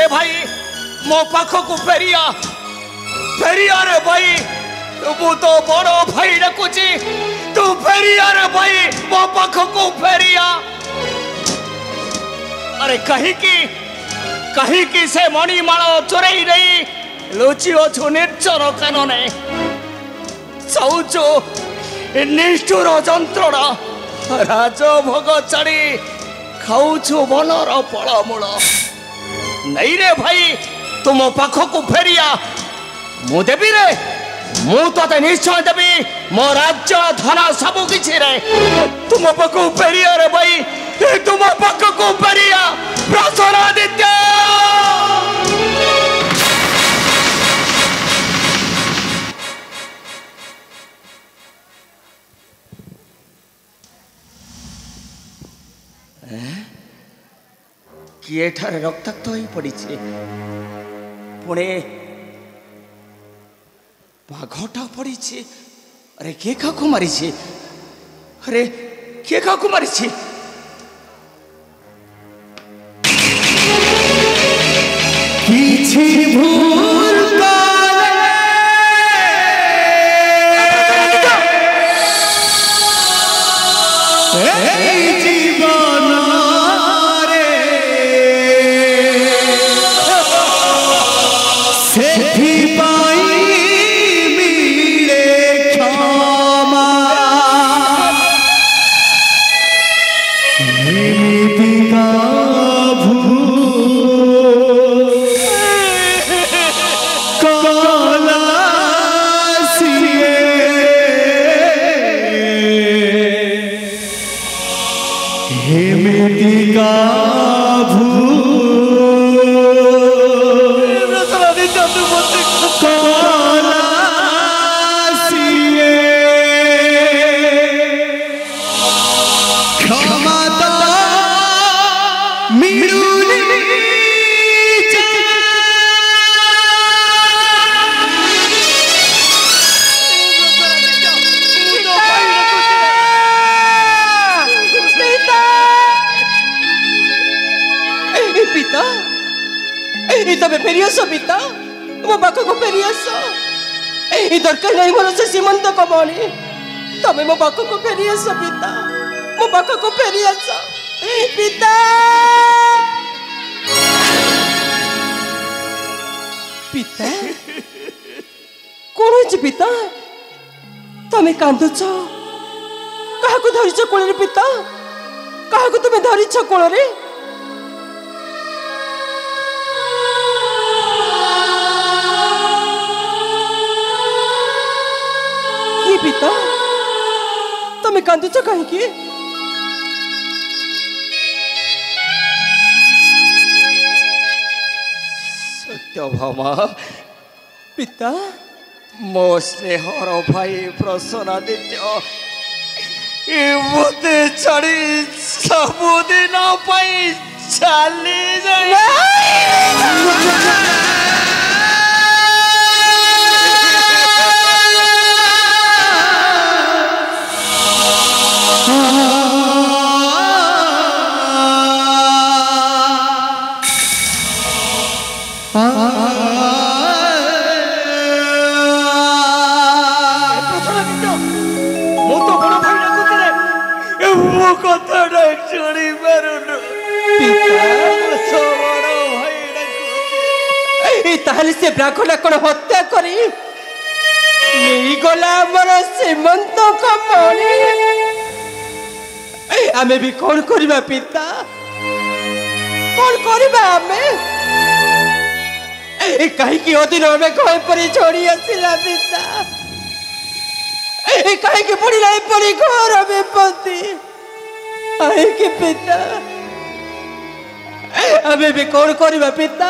रे भाई मो पाखक फेरिया फेरिया रे भाई मु तो बड़ भाई डाकुची तू फेरिया रे भाई मो पाखक फेरिया। अरे कहीं से मणिमाल चोरई नहीं लुचि अच्छु निर्जन कानने चाहूचु निष्ठुर जंत्रणा राजभोग छाड़ी खाऊछु बनर फलमूल नहीं रे भाई तुम पाखक फेरिया मु देवी रे मु ते निश्चय देवी मो राज्य धन सब किछि रे तुम पाखक फेरिया रे भाई तुम पाखक फेरिया प्रसन्नादित्य। किए ठारे रक्ताक्त हो पड़ी पुणे बाघटा पड़ी। अरे किए क्या मारी अरे किए क्या मारी पिता मो पाखक फेरियास दरकार नहीं मोर से सीमंत कमणी तमें मो पाखक फेरियास पिता मो पाखक फेरियास पिता पिता कौन है पिता तमें कांदुच क्या धरीच कोल पिता क्या तुम्हें धरीच कोल पिता तमें कांदुच कहीं सत्यभामा पिता मो स्नेहर भाई प्रसन्नादित्य मते छाड़ी सबुदिन चली जाए से ब्राह्मण कौन हत्या करी गला श्रीमंत कमणी आमे भी कौन करबा पिता कौन करबा आमे कहीं अधीन में कहीं परी छोड़ी आसला पिता कहीं पड़ा परी घर विपत्ति आई कि पिता आमे भी कौन करबा पिता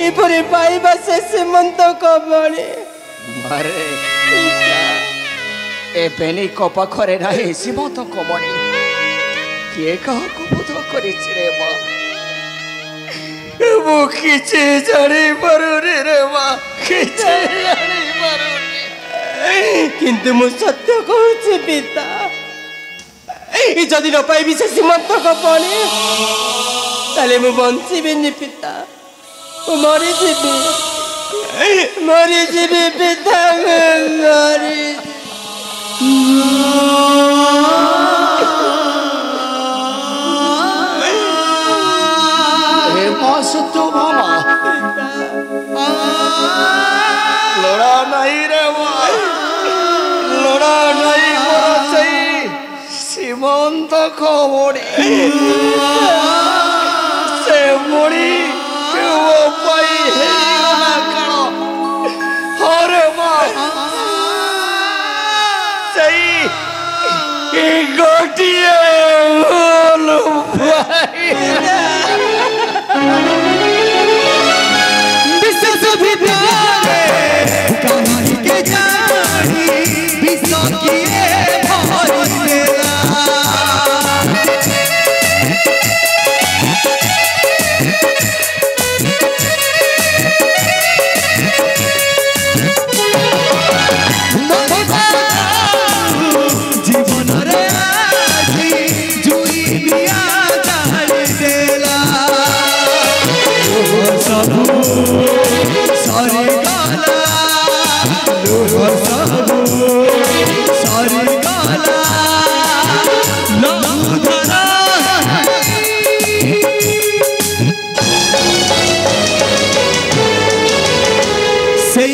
इपरी पाइबा से सीमंत कमणी मारे ए बेनी को पाखरे नाही सीमंत कमणी किए कहा को बोध करिछि रे मां मु किछि जानि पारुनी रे मां किछि जानि पारुनी किंतु मु सत्य कहूछि पिता जदि न पाइबी से सीमंत कमणी ताले मु बंचिबिनी पिता मरीजी पिता सत्य भामा लड़ा नहीं रे लड़ा नहीं सीमंत खबड़ी से मुड़ी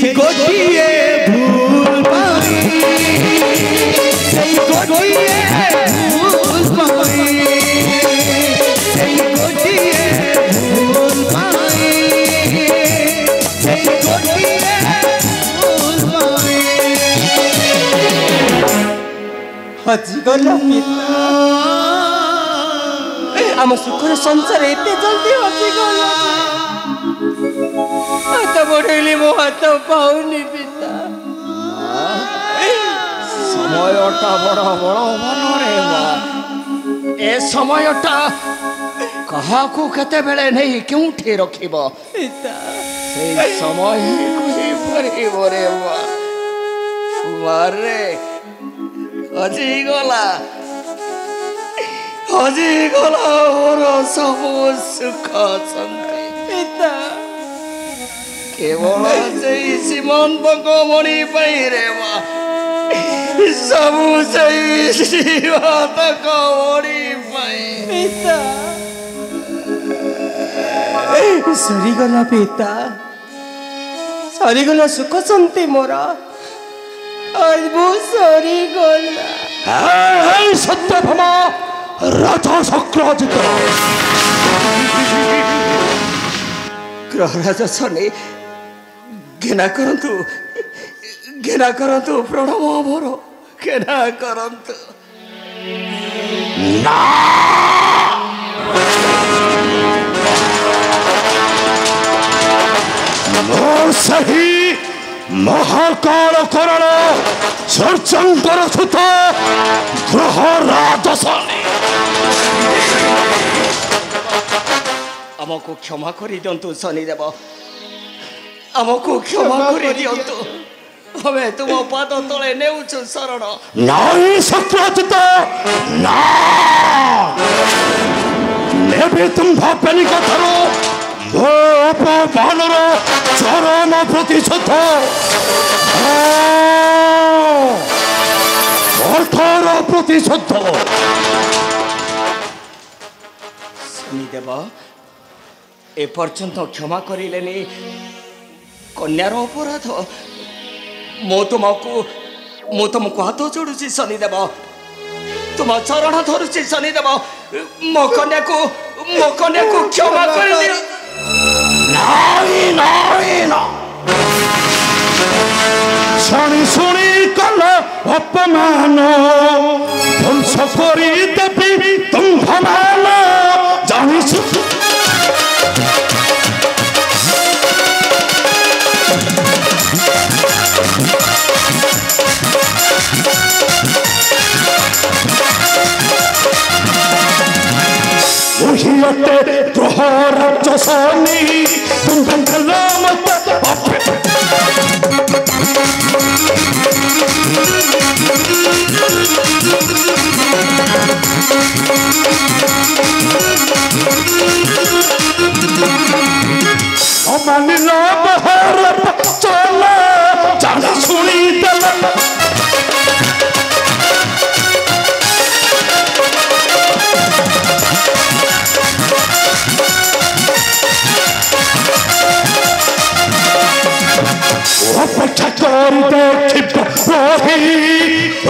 गोटिए आम सुखर संसार एते जल्दी हजिगला हाथ बढ़ेली मो हाथ पाऊनी पिता समयटा बड़ बड़ मन रे ए समयटा कहाकू केते बेले नहीं क्योंठी रखिब पिता से समय को ही परिब रे मारे हजिगला मोर सब सुख शांति पिता केवल से सीमंत मणि रे सब से सीमंत मणि पिता सरीगला पिता सरीगला सुख शांति मोरा सत्य भामा राजा सक्राजित ग्रहराज शनि घृणा करंतु प्रणव मोर घृणा करंतु मोर सही महाकाल करण सर्चंकर सुत ग्रहराज शनि आमको क्षमा करी दियंतु शनिदेव आमको क्षमा करी दियंतु हमें तुम पाद तले नेउछु शरण नाही सक्राजित ना नेबे तुम भापनी कथरो मो अपमानर चरम प्रतिशोध अर्थर प्रतिशोध शनिदेव ए पर्यंत क्षमा करिलेनी कन्यार अपराध मो तुमको हाथ जोड़ुची शनिदेव तुम चरण धरुची शनिदेव मो कन्या को क्षमा कर दियो शनि शुणी कल अपमान ध्वंस करी देवी तुम भमान जानी ग्रहराज शनि तुम मत তোর দেখিব রহি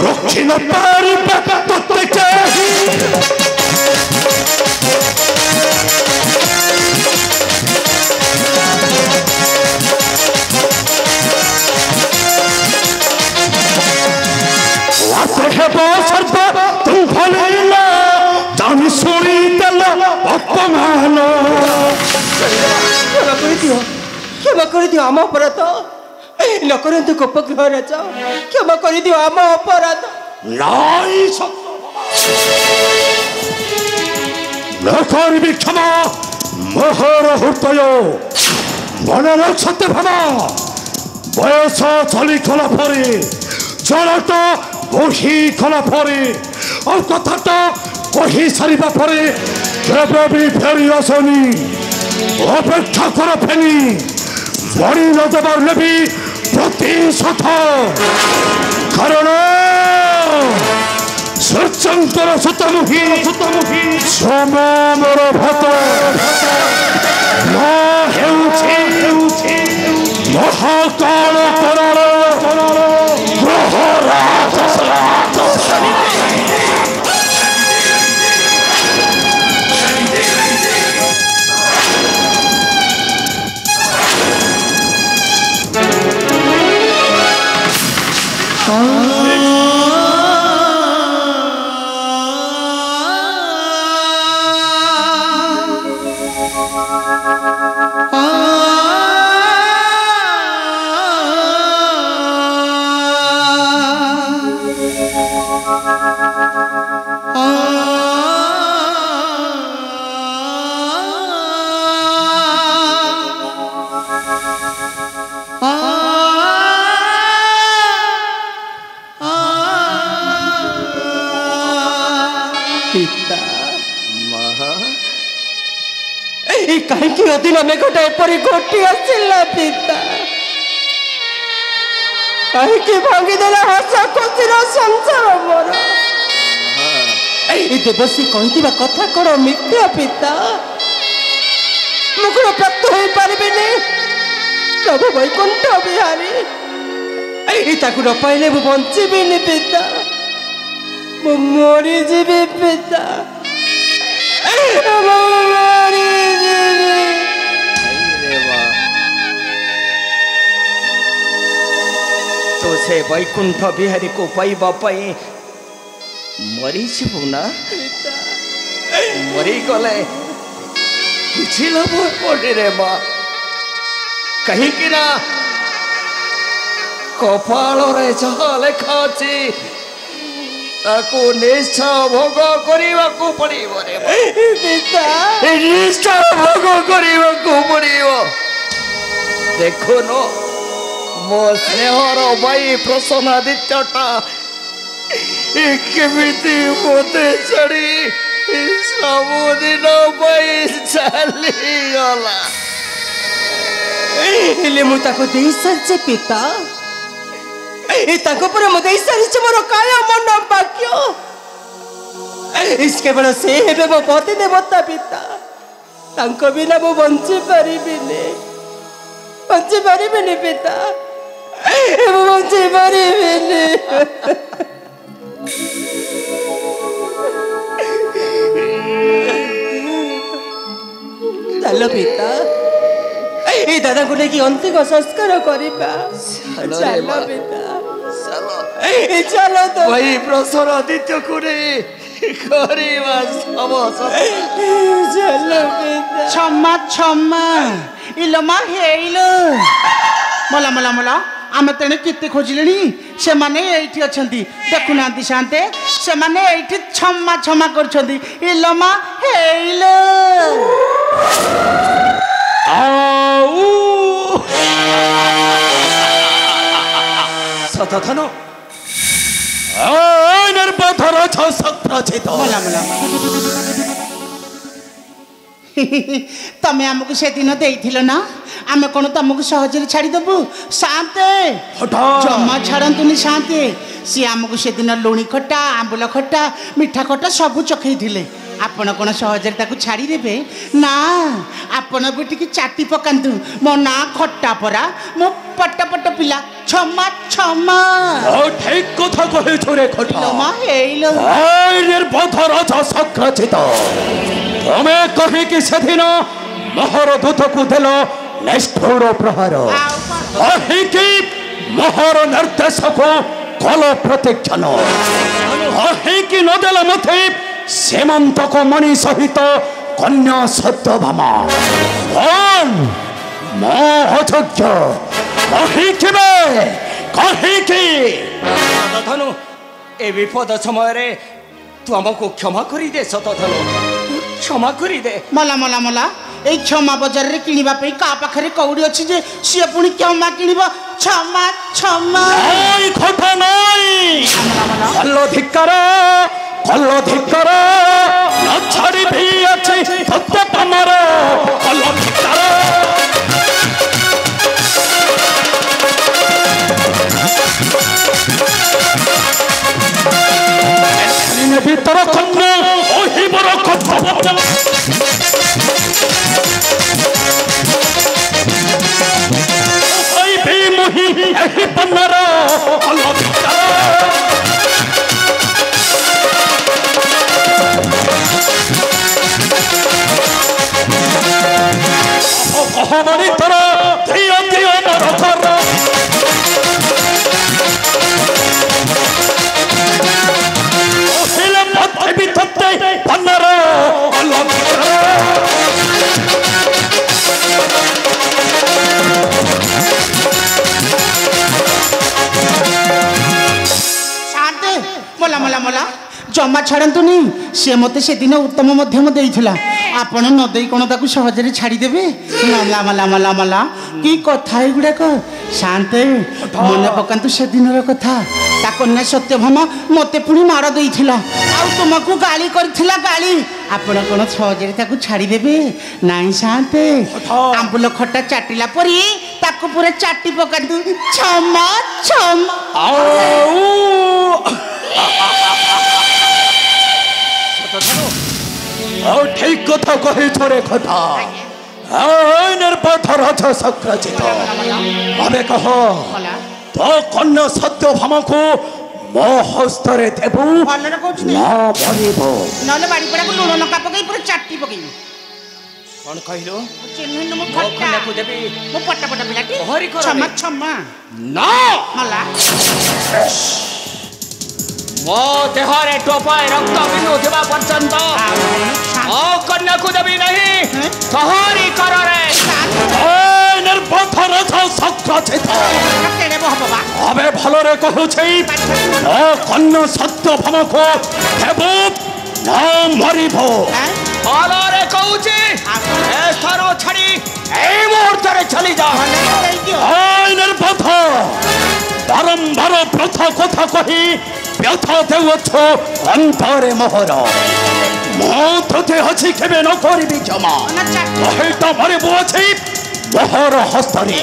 রক্ষি ন পারিবে তোতে কেহি হেব সর্ব তুম ভলিল জানি শুনি দেল অপমান ক্ষমা করে দিও আম অপরাধ ন করন্তু গোপগ্রহ রাজা ক্ষমা করে দিও আম অপরাধ নাই ন করিবি ক্ষমা মোহর হৃদয় মনে রাখতে ভাবা বয়স চলি খোলা পরে জলটা বহি খোলা পরে আর কথাটা কহি সারিবা পরে কেবে বি ফেরি আসনি অপেক্ষা কর ফেনি মরি ন দেবার নেবি প্রতিশোধ কারণ সূর্যঙ্কর সুতমুখী সমর ভত ହେଉଛି মহাকাল করার গ্রহরাজ कहीं अदिन मेघटा एपरी घटी आसला पिता कहीं भांगीदेला हस खुशी संसार मोर देवसी कहती कथा कौन मिथ्या पिता मुकुर प्राप्त हो पारे प्रभु वैकुंठ बिहारी न पाइले मु बंचीबिनी पिता मरीजी पिता तो से वैकुंठ बिहारी को पाइबा मरीजु ना मरी गले किसी लाभ पड़े रे माँ कहीं ना कपाल रे जहाँ लेखा अच्छी ताको निश्चय भोग करने को पड़िबो रे पिता निश्चय भोग करने को पड़िबो देखो न मो स्नेहर भाई प्रसन्नादित्यटा केमिति मते छड़ी सबुदिन चली गला मु ताको देई सारचे पिता ताको पर मु देई सारचे मोर काय मन वाक्य इसके बड़ से हेबे मो पति देवता पिता तांको बिना मु बंची परिबिनी पिता मु बंची परिबिनी चलो पिता दादा को लेकिन अंतिम संस्कार करिबा चलो पिता चलो तो भाई प्रसन्नादित्य को करिबा सब चलो पिता क्षमा क्षमा इलोमा हेइलो मला मला मला आमे तेने किते खोजिलेनी से माने एठी अछंती देखुना दिशांते से माने एठी क्षमा क्षमा करछंती इलोमा हेइलो आऊ सतथन निर्बधर सप्रचित मला मला तमे हमको से दिन देइथिलो ना आमे कोन तमको सहजरी छाड़ी दबु शांते जम्मा छाड़ंतुनी शांते सी हमको से दिन लुणी खट्टा आंबुला खट्टा मीठा खट्टा सब चखई थिले ଆପଣ କ'ଣ ସହଜରେ ତାକୁ ଛାଡ଼ିଦେବେ ନା ଆପଣ ବି ଟିକେ ଚାଟି ପକାନ୍ତୁ ମୋ ନାଁ ଖଟା ପରା ମୋ ପଟ ପଟ ପିଲା ଛମା ଛମା ଠିକ କଥା କହିଛୁ ରେ ଖଟା ମା ହେଇଲୋ ନିର୍বোধ ରାଜା ସକ୍ରଚିତ ତମେ କହିକି ସେଦିନ ମୋହର ଦୂତକୁ ଦେଲ ନିଷ୍ଠୁର ପ୍ରହାର କହିକି ମୋହର ନିର୍ଦ୍ଦେଶକୁ କଲ ପ୍ରତ୍ୟକ୍ଷଣ କହିକି ନଦେଲ ମତେ ସେମନ୍ତକ ମଣି ସହିତ କନ୍ୟା ସତ୍ୟଭାମା ମୋ ଅଯୋଗ୍ୟ କହିକିବେ କହିକି ଧନୁ ଏ ବିପଦ ସମୟରେ ତୁ ଆମକୁ କ୍ଷମା କରିଦେ ସତଧନୁ କ୍ଷମା କରିଦେ ମଲା ମଲା ମଲା এই କ୍ଷମା ବଜାରରେ କିଣିବା ପାଇଁ କାହା ପାଖରେ କଉଡ଼ି ଅଛି ଯେ ସିଏ ପୁଣି କ୍ଷମା କିଣିବ ଛମା ଛମା এই কথা নাই কল্ল ধিক্কার ন ছাড়িবি আছে সত্য তোমার কল্ল ধিক্কার ভিতর কন্যা ওহিবর কথা মহি এই পন্নার কল্ল ধিক্কার কহমণি তোর দিও দিও মর কর ওহিলে মধ্যে বিততে পন্নার কল্ল ধিক্কার মলা মলা মলা জমা ছাড়ନ୍ତୁନି সে মতে সেদিন উত্তম মধ্যম ଦେଇଥିଲା ଆପଣ ନ ଦେଇ କ'ଣ ତାକୁ ସହଜରେ ଛାଡ଼ିଦେବେ ମଲା ମଲା ମଲା ମଲା କି କଥା ଏଗୁଡ଼ାକ ଶାନ୍ତେ ମନେ ପକାନ୍ତୁ ସେଦିନର କଥା ତା କନ୍ୟା ସତ୍ୟଭାମା ମୋତେ ପୁଣି ମାଡ଼ ଦେଇଥିଲା ଆଉ ତୁମକୁ ଗାଳି କରିଥିଲା ଗାଳି ଆପଣ କ'ଣ ସହଜରେ ତାକୁ ଛାଡ଼ିଦେବେ ନାଇଁ ଶାନ୍ତେ ଆମ୍ବୁଲ ଖଟା ଚାଟିଲା ପରି ତାକୁ ପୁରା ଚାଟି ପକାନ୍ତୁ ଛମା ଛମା ঠিক কথা কহিছ রে কথা নির্বোধ রাজা সক্রচিত আমি কহ তো কন্যা সত্যভামাକୁ ମୋ ହସ୍ତରେ ଦେବୁ ଭଲରେ କହୁଛୁ ନା ଭରିବ ନହେଲେ ବାଡ଼ି ପଡ଼ାକୁ ଲୁଣ ଲଙ୍କା ପକେଇ ପୁରା ଚାଟି ପକେଇବି କ'ଣ କହିଲୁ ଚିହ୍ନିନୁ ମୁଁ ମୋ ଖଟା କନ୍ୟାକୁ ଦେବି ମୁଁ ପଟ ପଟ ପିଲାଟି ହରି କର ଛମା ଛମା ନା ମଲା ମୋ ଦେହରେ ଟୋପାଏ ରକ୍ତ ବିନ୍ଦୁଥିବା ପର୍ଯ୍ୟନ୍ତ ମୋ କନ୍ୟାକୁ ଦେବି ନାହିଁ ସହରୀ କରରେ নির্বোধ রাজা সক্রচিত କେଡ଼େ ବହ ବାବା আমি ভালরে কহুছি ও কন্যা সত্যভামাକୁ দেবু না মরিব ଭଲରେ କହୁଛି ଏ ସ୍ଥାନ ଛାଡ଼ି ଏଇ ମୁହୂର୍ତ୍ତରେ ଚାଲି ଯା নির্বোধ বারম্বার প্রথা কথা কহি ব্যথা দেউছ অন্তরে মোহর ମୁଁ ତୋତେ ଅଛି କେବେ ନ କରିବି କ୍ଷମା ଏଇଟା ମରିବୁ ଅଛି ମୋହର ହସ୍ତରେ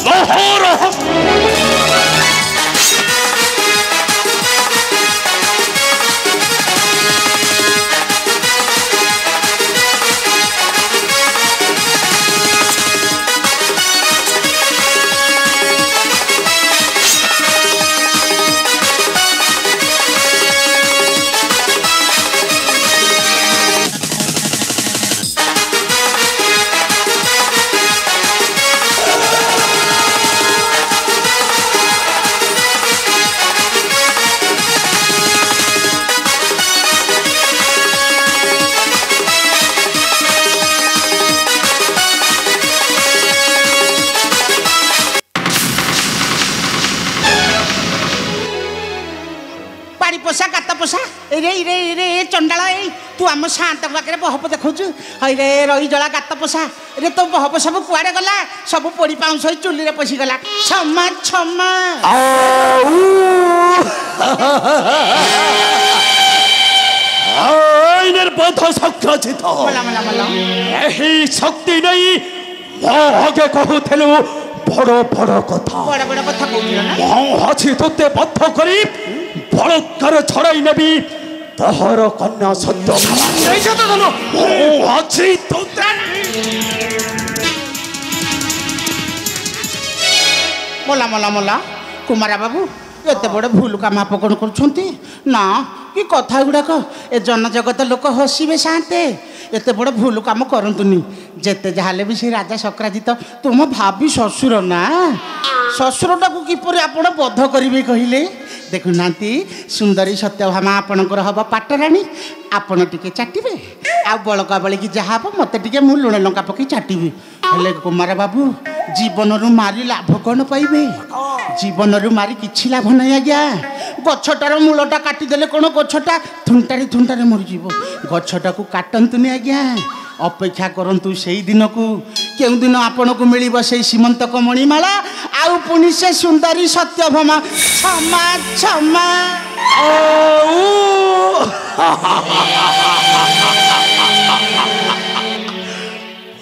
ମୋହର পোষা গাত পোষা রে রে রে চন্ডাল এই তু আম শান্ত পাখে বহপ দেখুছু হই রে রই জলা গাত পোষা রে তো বহপ সব কুয়াড়ে গলা সব পড়ি পাউঁশ হয়ে চুলি রে পশিগলা ছমা ছমা নির্বোধ সক্রচিত মলা মলা মলা ଏହି ଶକ୍ତି ନେଇ ମୋ ଆଗେ କହୁଥିଲୁ ବଡ଼ ବଡ଼ କଥା বড় বড় কথা কইছিল না ମୁଁ ଅଛି ତୋତେ ବଦ୍ଧ କରି ବଳତ୍କାର ଛଡ଼ାଇ ନେବି तोहर कन्या सत्य अच्छी तो मोला मोला मोला कुमारा बाबू एत बड़े भूल काम आप कौन कर ना कि कथा गुड़ाक ए जनजगत लोक हसवे साते एत बड़े भूल काम करतुनि जेते जहाँ भी से राजा सक्राजित तुम भाभी ससुर ना ससुरटा को किपर आपण बध करेंगे कहले देखुना सुंदरी सत्यभामा आपणकर हम पाटराणी आपण टिके चाटिबे आ बड़का बड़की जहाँ हम मत टे मु लुण लंका पकई चाटिबी हेले कुमार बाबू जीवन रु मारी लाभ कौन पाइबे जीवन रु मारी किछि लाभ नहीं आज्ञा गछटार मूलटा काटिदेले कौन गछटा थुंटारे थुंटारे मरीज गछटा को काटंतुनि आज्ञा अपेक्षा करंतु से दिन को केउ दिन आपन को मिलिब से सीमंतक मणिमाला आउ पुनि से सुंदरी सत्यभामा क्षमा क्षमा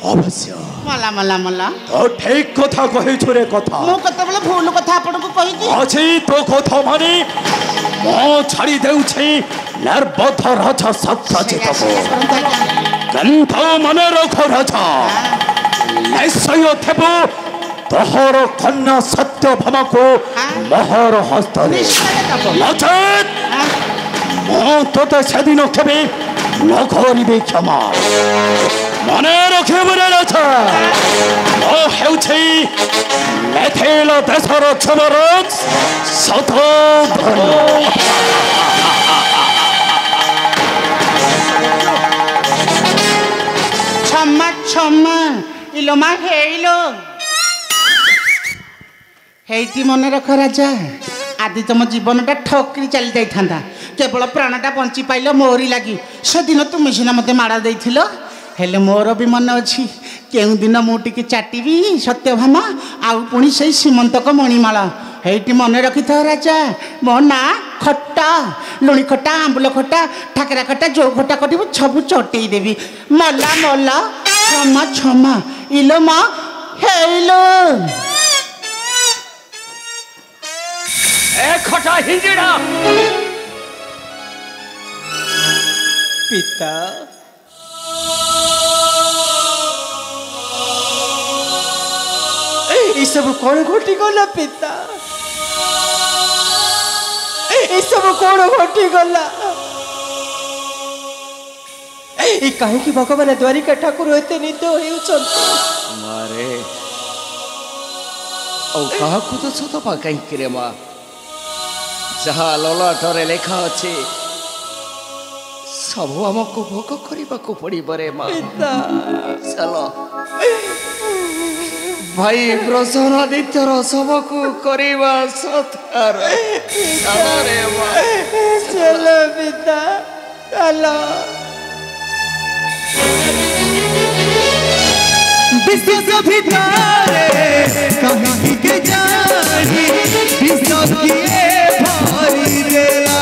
अवश्य मला मला मला तो ठीक कथा कहि छोरे कथा मु कते बेले भूल कथा आपन को कहि कि अछि तो कथा माने मो छाड़ी देउ छै निर्बोध राजा सत्यजित को कंठ मने रखो राजा निश्चय थेबो तोहर कन्या सत्यभामा को मोहर हस्तरे नचेत मो तोते सेदिन केबे न करिबे क्षमा मने रखे बरे राजा मो हेउछि मेथेल देशर क्षमरज सतधन क्षमा क्षमा इलोमा हेइलो हेइटी मन रख राजा आदि तुम जीवनटा ठकरी चली जाइथा केवल प्राणटा बंची पाइल मोरी लगी से दिन तुम सीना मत माड़ देथिल हेले मोर भी मन अच्छी केउ दिन मुझे चाटिबी सत्यभामा आउ पुणी से सीमंतक मणिमाला हेटी मन रखी था राजा मो ना खट्टा लुणी खट्टा आंबुल खट्टा ठाकरा खट्टा जो खट्टा कटू सब चटई देवी मला मला क्षमा क्षमा इलो मा हेलो ए खटा हिंजड़ा पिता ये सब कौन घटी गला पिता ये सब कौन घटी गला कहीं कि भगवान द्वारिका ठाकुर होते निद मारे और कहा तो सतपा कहीं माँ जहाँ ललाटरे लेखा अच्छे सब आमको भोग करने को पड़े रे माँ चलो भाई प्रसन्नादित्यर सबको करवा सत्कार चलो रे माँ चलो पिता चलो विश्व भितारे कहीं के जानी विश्व किए भारी देला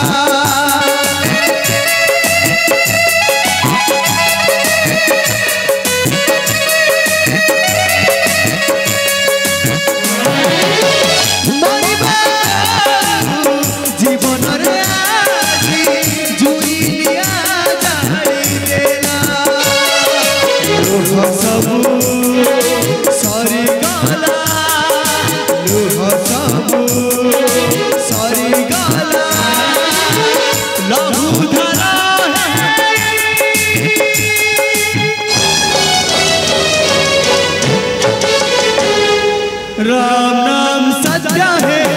जीवन रे आजी जुई लिया जाई देला लोह सबू सरी गाला लोह सबू सरी गाला लहू धरा राम नाम सच्चा है